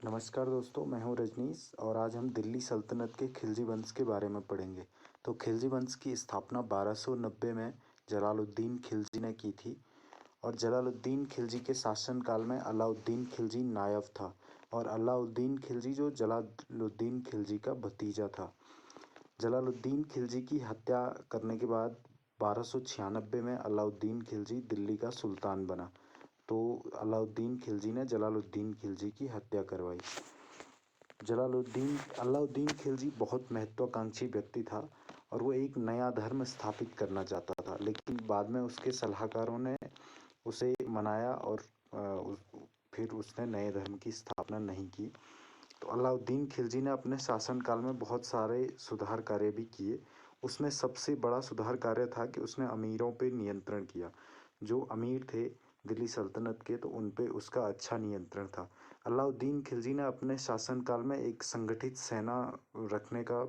नमस्कार दोस्तों, मैं हूं रजनीश और आज हम दिल्ली सल्तनत के खिलजी वंश के बारे में पढ़ेंगे। तो खिलजी वंश की स्थापना 1290 में जलालुद्दीन खिलजी ने की थी और जलालुद्दीन खिलजी के शासनकाल में अलाउद्दीन खिलजी नायब था और अलाउद्दीन खिलजी जो जलालुद्दीन खिलजी का भतीजा था। जलालुद्दीन खिलजी की हत्या करने के बाद 1296 में अलाउद्दीन खिलजी दिल्ली का सुल्तान बना। तो अलाउद्दीन खिलजी ने जलालुद्दीन खिलजी की हत्या करवाई। अलाउद्दीन खिलजी बहुत महत्वाकांक्षी व्यक्ति था और वो एक नया धर्म स्थापित करना चाहता था, लेकिन बाद में उसके सलाहकारों ने उसे मनाया और फिर उसने नए धर्म की स्थापना नहीं की। तो अलाउद्दीन खिलजी ने अपने शासनकाल में बहुत सारे सुधार कार्य भी किए। उसमें सबसे बड़ा सुधार कार्य था कि उसने अमीरों पर नियंत्रण किया। जो अमीर थे दिल्ली सल्तनत के, तो उन पे उसका अच्छा नियंत्रण था। अलाउद्दीन खिलजी ने अपने शासनकाल में एक संगठित सेना रखने का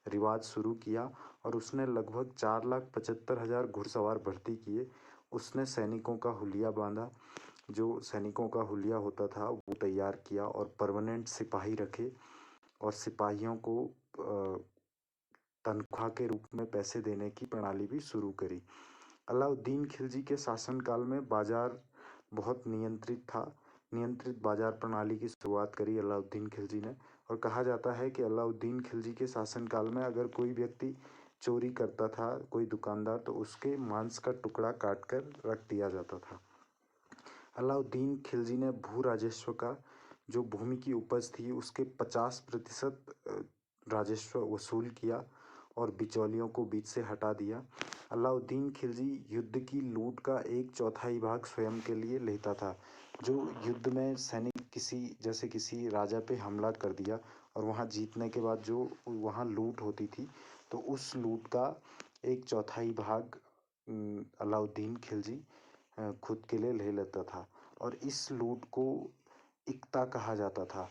रिवाज शुरू किया और उसने लगभग 4,75,000 घुड़सवार भर्ती किए। उसने सैनिकों का हुलिया बांधा, जो सैनिकों का हुलिया होता था वो तैयार किया और परमानेंट सिपाही रखे और सिपाहियों को तनख्वाह के रूप में पैसे देने की प्रणाली भी शुरू करी। अलाउद्दीन खिलजी के शासनकाल में बाजार बहुत नियंत्रित था। नियंत्रित बाजार प्रणाली की शुरुआत करी अलाउद्दीन खिलजी ने और कहा जाता है कि अलाउद्दीन खिलजी के शासनकाल में अगर कोई व्यक्ति चोरी करता था, कोई दुकानदार, तो उसके मांस का टुकड़ा काट कर रख दिया जाता था। अलाउद्दीन खिलजी ने भू राजस्व का, जो भूमि की उपज थी उसके 50% राजस्व वसूल किया और बिचौलियों को बीच से हटा दिया। अलाउद्दीन खिलजी युद्ध की लूट का 1/4 भाग स्वयं के लिए लेता था। जो युद्ध में सैनिक किसी राजा पे हमला कर दिया और वहाँ जीतने के बाद जो वहाँ लूट होती थी, तो उस लूट का 1/4 भाग अलाउद्दीन खिलजी खुद के लिए ले लेता था और इस लूट को इक्ता कहा जाता था।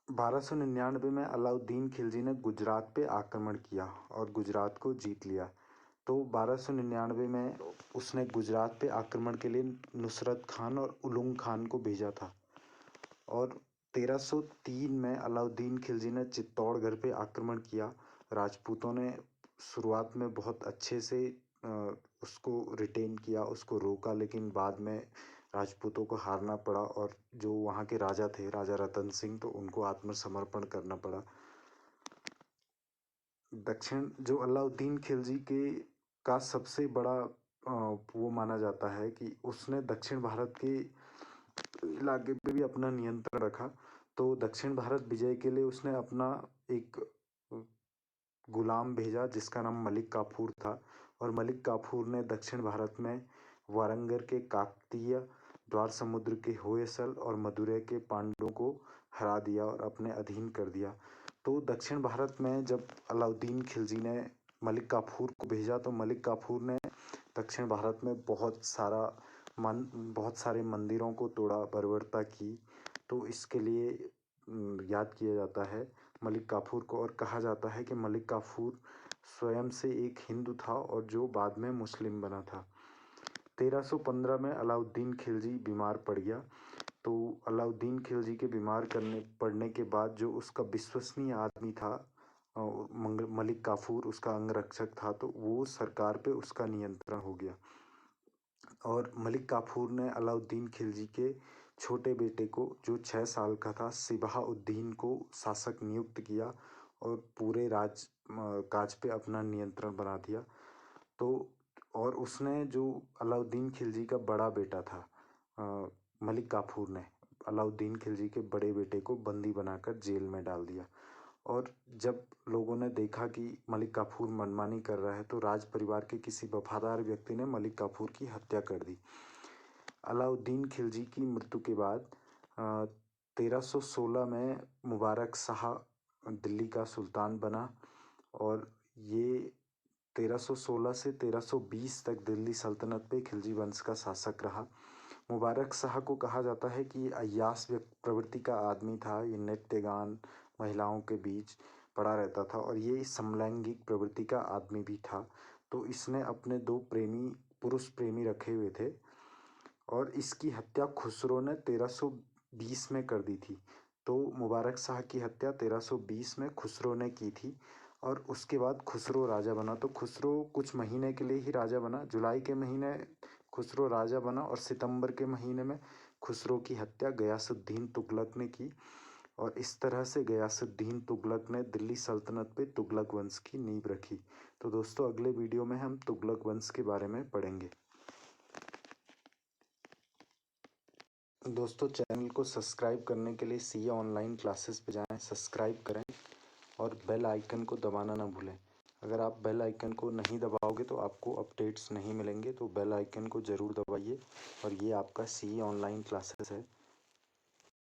1299 में अलाउद्दीन खिलजी ने गुजरात पे आक्रमण किया और गुजरात को जीत लिया। तो 1299 में उसने गुजरात पे आक्रमण के लिए नुसरत खान और उलुग खान को भेजा था और 1303 में अलाउद्दीन खिलजी ने चित्तौड़गढ़ पे आक्रमण किया। राजपूतों ने शुरुआत में बहुत अच्छे से उसको रिटेन किया, उसको रोका, लेकिन बाद में राजपूतों को हारना पड़ा और जो वहाँ के राजा थे, राजा रतन सिंह, तो उनको आत्मसमर्पण करना पड़ा। जो अलाउद्दीन खिलजी का सबसे बड़ा वो माना जाता है कि उसने दक्षिण भारत के इलाके पे भी अपना नियंत्रण रखा। तो दक्षिण भारत विजय के लिए उसने अपना एक गुलाम भेजा जिसका नाम मलिक काफूर था और मलिक काफूर ने दक्षिण भारत में वारंगल के काकतीय, द्वार समुद्र के होयसल और मदुरै के पांड्यों को हरा दिया और अपने अधीन कर दिया। तो दक्षिण भारत में जब अलाउद्दीन खिलजी ने मलिक काफूर को भेजा तो मलिक काफूर ने दक्षिण भारत में बहुत सारे मंदिरों को तोड़ा, बर्बरता की। तो इसके लिए याद किया जाता है मलिक काफूर को और कहा जाता है कि मलिक काफूर स्वयं से एक हिंदू था और जो बाद में मुस्लिम बना था। 1315 में अलाउद्दीन खिलजी बीमार पड़ गया। तो अलाउद्दीन खिलजी के बीमार पड़ने के बाद जो उसका विश्वसनीय आदमी था मलिक काफूर, उसका अंगरक्षक था, तो वो सरकार पे उसका नियंत्रण हो गया और मलिक काफूर ने अलाउद्दीन खिलजी के छोटे बेटे को, जो 6 साल का था, सिबाह-उद-दीन को शासक नियुक्त किया और पूरे काज पे अपना नियंत्रण बना दिया। तो और उसने जो अलाउद्दीन खिलजी का बड़ा बेटा था, मलिक काफूर ने अलाउद्दीन खिलजी के बड़े बेटे को बंदी बनाकर जेल में डाल दिया। और जब लोगों ने देखा कि मलिक काफूर मनमानी कर रहा है तो राज परिवार के किसी वफादार व्यक्ति ने मलिक काफूर की हत्या कर दी। अलाउद्दीन खिलजी की मृत्यु के बाद 1316 में मुबारक शाह दिल्ली का सुल्तान बना और ये 1316 से 1320 तक दिल्ली सल्तनत पे खिलजी वंश का शासक रहा। मुबारक शाह को कहा जाता है कि अय्याश प्रवृत्ति का आदमी था। ये नृत्य गान महिलाओं के बीच पड़ा रहता था और ये समलैंगिक प्रवृत्ति का आदमी भी था। तो इसने अपने 2 पुरुष प्रेमी रखे हुए थे और इसकी हत्या खुसरो ने 1320 में कर दी थी। तो मुबारक शाह की हत्या 1320 में खुसरो ने की थी और उसके बाद खुसरो राजा बना। तो खुसरो कुछ महीने के लिए ही राजा बना। जुलाई के महीने खुसरो राजा बना और सितंबर के महीने में खुसरो की हत्या गयासुद्दीन तुगलक ने की और इस तरह से गयासुद्दीन तुगलक ने दिल्ली सल्तनत पे तुगलक वंश की नींव रखी। तो दोस्तों अगले वीडियो में हम तुगलक वंश के बारे में पढ़ेंगे। दोस्तों चैनल को सब्सक्राइब करने के लिए सीए ऑनलाइन क्लासेस पे जाएं, सब्सक्राइब करें और बेल आइकन को दबाना ना भूलें। अगर आप बेल आइकन को नहीं दबाओगे तो आपको अपडेट्स नहीं मिलेंगे, तो बेल आइकन को ज़रूर दबाइए। और ये आपका सीए ऑनलाइन क्लासेस है।